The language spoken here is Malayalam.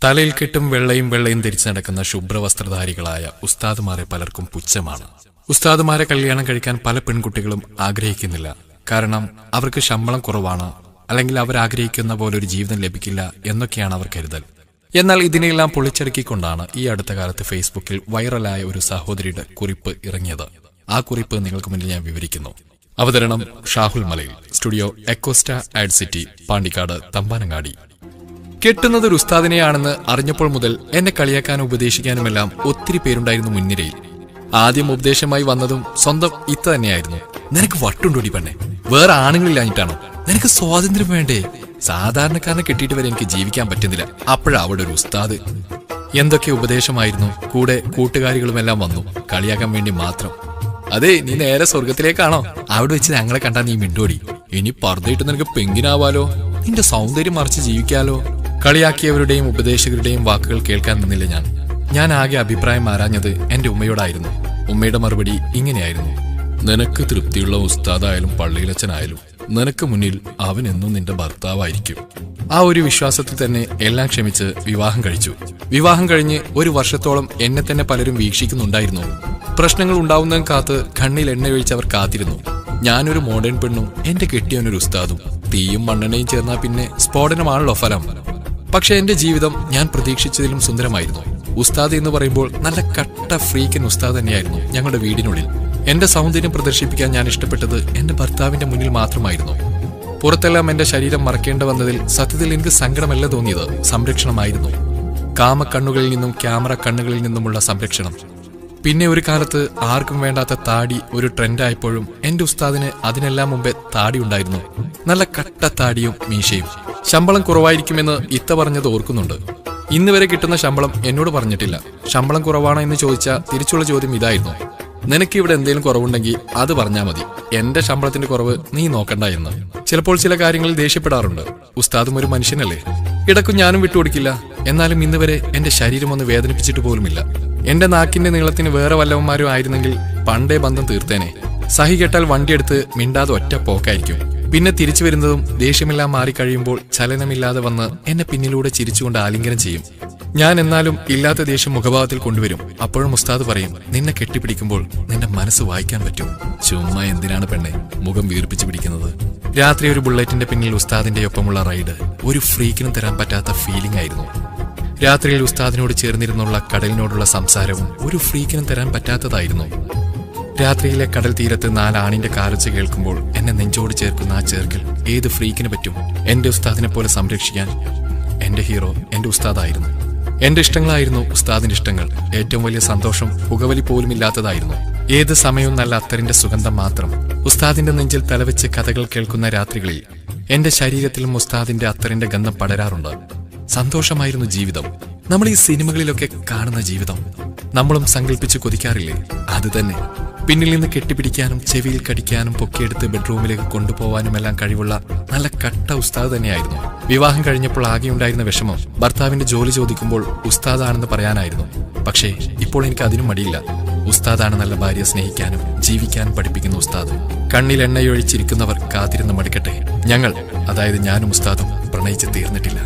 തലയിൽ കെട്ടും വെള്ളയും ധരിച്ചു നടക്കുന്ന ശുഭ്രവസ്ത്രധാരികളായ ഉസ്താദുമാരെ പലർക്കും പുച്ഛമാണ്. ഉസ്താദുമാരെ കല്യാണം കഴിക്കാൻ പല പെൺകുട്ടികളും ആഗ്രഹിക്കുന്നില്ല. കാരണം അവർക്ക് ശമ്പളം കുറവാണ്, അല്ലെങ്കിൽ അവരാഗ്രഹിക്കുന്ന പോലെ ഒരു ജീവിതം ലഭിക്കില്ല എന്നൊക്കെയാണ് അവർ കരുതൽ. എന്നാൽ ഇതിനെല്ലാം പൊളിച്ചടുക്കിക്കൊണ്ടാണ് ഈ അടുത്ത കാലത്ത് ഫേസ്ബുക്കിൽ വൈറലായ ഒരു സഹോദരിയുടെ കുറിപ്പ് ഇറങ്ങിയത്. ആ കുറിപ്പ് നിങ്ങൾക്ക് മുന്നിൽ ഞാൻ വിവരിക്കുന്നു. അവതരണം ഷാഹുൽ മലയിൽ, സ്റ്റുഡിയോ എക്കോസ്റ്റ ആഡ് സിറ്റി, പാണ്ടിക്കാട്, തമ്പാനങ്ങാടി. കെട്ടുന്നത് ഒരു ഉസ്താദിനെയാണെന്ന് അറിഞ്ഞപ്പോൾ മുതൽ എന്നെ കളിയാക്കാനും ഉപദേശിക്കാനുമെല്ലാം ഒത്തിരി പേരുണ്ടായിരുന്നു മുൻനിരയിൽ. ആദ്യം ഉപദേശമായി വന്നതും സ്വന്തം ഇത്ത തന്നെയായിരുന്നു. നിനക്ക് വട്ടുണ്ടോടി പെണ്ണെ, വേറെ ആണുങ്ങളില്ലാഞ്ഞിട്ടാണോ? നിനക്ക് സ്വാതന്ത്ര്യം വേണ്ടേ? സാധാരണക്കാരനെ കെട്ടിയിട്ട് വരെ എനിക്ക് ജീവിക്കാൻ പറ്റുന്നില്ല. അപ്പോഴാ അവിടെ ഒരു ഉസ്താദ്. എന്തൊക്കെ ഉപദേശമായിരുന്നു. കൂടെ കൂട്ടുകാരികളുമെല്ലാം വന്നു, കളിയാക്കാൻ വേണ്ടി മാത്രം. അതെ, നീ നേരെ സ്വർഗത്തിലേക്കാണോ? അവിടെ വെച്ച് ഞങ്ങളെ കണ്ടാ നീ മിണ്ടോടി. ഇനി പർദ്ദയിട്ട് നിനക്ക് പെങ്കിനാവാലോ, നിന്റെ സൗന്ദര്യം മറിച്ച് ജീവിക്കാലോ. കളിയാക്കിയവരുടെയും ഉപദേശകരുടെയും വാക്കുകൾ കേൾക്കാൻ നിന്നില്ല ഞാൻ ആകെ അഭിപ്രായം ആരാഞ്ഞത് എന്റെ ഉമ്മയോടായിരുന്നു. ഉമ്മയുടെ മറുപടി ഇങ്ങനെയായിരുന്നു: നിനക്ക് തൃപ്തിയുള്ള ഉസ്താദായാലും പള്ളിയിലച്ചനായാലും നിനക്ക് മുന്നിൽ അവൻ എന്നും നിന്റെ ഭർത്താവായിരിക്കും. ആ ഒരു വിശ്വാസത്തിൽ തന്നെ എല്ലാം ക്ഷമിച്ച് വിവാഹം കഴിച്ചു. വിവാഹം കഴിഞ്ഞ് ഒരു വർഷത്തോളം എന്നെ തന്നെ പലരും വീക്ഷിക്കുന്നുണ്ടായിരുന്നു. പ്രശ്നങ്ങൾ ഉണ്ടാവുന്നതും കാത്ത് കണ്ണിൽ എണ്ണയൊഴിച്ചവർ കാത്തിരുന്നു. ഞാനൊരു മോഡേൺ പെണ്ണും എന്റെ കെട്ടിയവനൊരു ഉസ്താദും. തീയും മണ്ണെണ്ണയും ചേർന്നാൽ പിന്നെ സ്ഫോടനമാണല്ലോ ഫലം. പക്ഷെ എന്റെ ജീവിതം ഞാൻ പ്രതീക്ഷിച്ചതിലും സുന്ദരമായിരുന്നു. ഉസ്താദ് എന്ന് പറയുമ്പോൾ നല്ല കട്ട ഫ്രീക്കൻ ഉസ്താദ് തന്നെയായിരുന്നു ഞങ്ങളുടെ വീടിനുള്ളിൽ. എന്റെ സൗന്ദര്യം പ്രദർശിപ്പിക്കാൻ ഞാൻ ഇഷ്ടപ്പെട്ടത് എന്റെ ഭർത്താവിന്റെ മുന്നിൽ മാത്രമായിരുന്നു. പുറത്തെല്ലാം എന്റെ ശരീരം മറക്കേണ്ടി വന്നതിൽ സത്യത്തിൽ എനിക്ക് സങ്കടമല്ല തോന്നിയത്, സംരക്ഷണമായിരുന്നു. കാമക്കണ്ണുകളിൽ നിന്നും ക്യാമറ കണ്ണുകളിൽ നിന്നുമുള്ള സംരക്ഷണം. പിന്നെ ഒരു കാലത്ത് ആർക്കും വേണ്ടാത്ത താടി ഒരു ട്രെൻഡായപ്പോഴും എന്റെ ഉസ്താദിന് അതിനെല്ലാം മുമ്പേ താടി ഉണ്ടായിരുന്നു. നല്ല കട്ട താടിയും മീശയും. ശമ്പളം കുറവായിരിക്കുമെന്ന് ഇത്ത പറഞ്ഞത് ഓർക്കുന്നുണ്ട്. ഇന്ന് വരെ കിട്ടുന്ന ശമ്പളം എന്നോട് പറഞ്ഞിട്ടില്ല. ശമ്പളം കുറവാണോ എന്ന് ചോദിച്ചാൽ തിരിച്ചുള്ള ചോദ്യം ഇതായിരുന്നു: നിനക്ക് ഇവിടെ എന്തെങ്കിലും കുറവുണ്ടെങ്കിൽ അത് പറഞ്ഞാൽ മതി, എന്റെ ശമ്പളത്തിന്റെ കുറവ് നീ നോക്കണ്ട എന്ന്. ചിലപ്പോൾ ചില കാര്യങ്ങളിൽ ദേഷ്യപ്പെടാറുണ്ട്. ഉസ്താദും ഒരു മനുഷ്യനല്ലേ, ഇടയ്ക്കും ഞാനും വിട്ടുകൊടുക്കില്ല. എന്നാലും ഇന്ന് വരെ എന്റെ ശരീരം ഒന്ന് വേദനിപ്പിച്ചിട്ട് പോലുമില്ല. എന്റെ നാക്കിന്റെ നീളത്തിന് വേറെ വല്ലവന്മാരും ആയിരുന്നെങ്കിൽ പണ്ടേ ബന്ധം തീർത്തേനെ. സഹി കേട്ടാൽ വണ്ടിയെടുത്ത് മിണ്ടാതെ ഒറ്റ പോക്കായിരിക്കും. പിന്നെ തിരിച്ചു വരുന്നതും ദേഷ്യമെല്ലാം മാറിക്കഴിയുമ്പോൾ ചലനമില്ലാതെ വന്ന് എന്നെ പിന്നിലൂടെ ചിരിച്ചുകൊണ്ട് ആലിംഗനം ചെയ്യും. ഞാൻ എന്നാലും ഇല്ലാത്ത ദേഷ്യം മുഖഭാവത്തിൽ കൊണ്ടുവരും. അപ്പോഴും ഉസ്താദ് പറയും: നിന്നെ കെട്ടിപ്പിടിക്കുമ്പോൾ നിന്റെ മനസ്സ് വായിക്കാൻ പറ്റും. ചുമ്മാ എന്തിനാണ് പെണ്ണെ മുഖം വീർപ്പിച്ചു പിടിക്കുന്നത്? രാത്രി ഒരു ബുള്ളറ്റിന്റെ പിന്നിൽ ഉസ്താദിന്റെ ഒപ്പമുള്ള റൈഡ് ഒരു ഫ്രീക്കിനും തരാൻ പറ്റാത്ത ഫീലിംഗ് ആയിരുന്നു. രാത്രിയിൽ ഉസ്താദിനോട് ചേർന്നിരുന്നുള്ള കടലിനോടുള്ള സംസാരവും ഒരു ഫ്രീക്കിനും തരാൻ പറ്റാത്തതായിരുന്നു. രാത്രിയിലെ കടൽ തീരത്ത് 4 ആണിന്റെ കാലൊച്ച കേൾക്കുമ്പോൾ എന്നെ നെഞ്ചോട് ചേർക്കുന്ന ആ ചേർക്കൽ ഏത് ഫ്രീക്കിന് പറ്റും? എന്റെ ഉസ്താദിനെ പോലെ സംരക്ഷിക്കാൻ എന്റെ ഹീറോ എന്റെ ഉസ്താദായിരുന്നു. എന്റെ ഇഷ്ടങ്ങളായിരുന്നു ഉസ്താദിന്റെ ഇഷ്ടങ്ങൾ. ഏറ്റവും വലിയ സന്തോഷം പുകവലി പോലും ഇല്ലാത്തതായിരുന്നു. ഏത് സമയവും നല്ല അത്തറിന്റെ സുഗന്ധം മാത്രം. ഉസ്താദിന്റെ നെഞ്ചിൽ തലവെച്ച് കഥകൾ കേൾക്കുന്ന രാത്രികളിൽ എന്റെ ശരീരത്തിലും ഉസ്താദിന്റെ അത്തറിന്റെ ഗന്ധം പടരാറുണ്ട്. സന്തോഷമായിരുന്നു ജീവിതം. നമ്മൾ ഈ സിനിമകളിലൊക്കെ കാണുന്ന ജീവിതം നമ്മളും സങ്കല്പിച്ച് കൊതിക്കാറില്ലേ? അത് തന്നെ. പിന്നിൽ നിന്ന് കെട്ടിപ്പിടിക്കാനും ചെവിയിൽ കടിക്കാനും പൊക്കിയെടുത്ത് ബെഡ്റൂമിലേക്ക് കൊണ്ടുപോകാനുമെല്ലാം കഴിവുള്ള നല്ല കട്ട ഉസ്താദ് തന്നെയായിരുന്നു. വിവാഹം കഴിഞ്ഞപ്പോൾ ആകെയുണ്ടായിരുന്ന വിഷമം ഭർത്താവിന്റെ ജോലി ചോദിക്കുമ്പോൾ ഉസ്താദാണെന്ന് പറയാനായിരുന്നു. പക്ഷേ ഇപ്പോൾ എനിക്ക് അതിനും മടിയില്ല. ഉസ്താദാണ് നല്ല ഭാര്യയെ സ്നേഹിക്കാനും ജീവിക്കാനും പഠിപ്പിക്കുന്ന ഉസ്താദ്. കണ്ണിൽ എണ്ണയൊഴിച്ചിരിക്കുന്നവർ കാത്തിരുന്ന് മടുക്കട്ടെ. ഞങ്ങൾ, അതായത് ഞാനും ഉസ്താദും, പ്രണയിച്ച് തീർന്നിട്ടില്ല.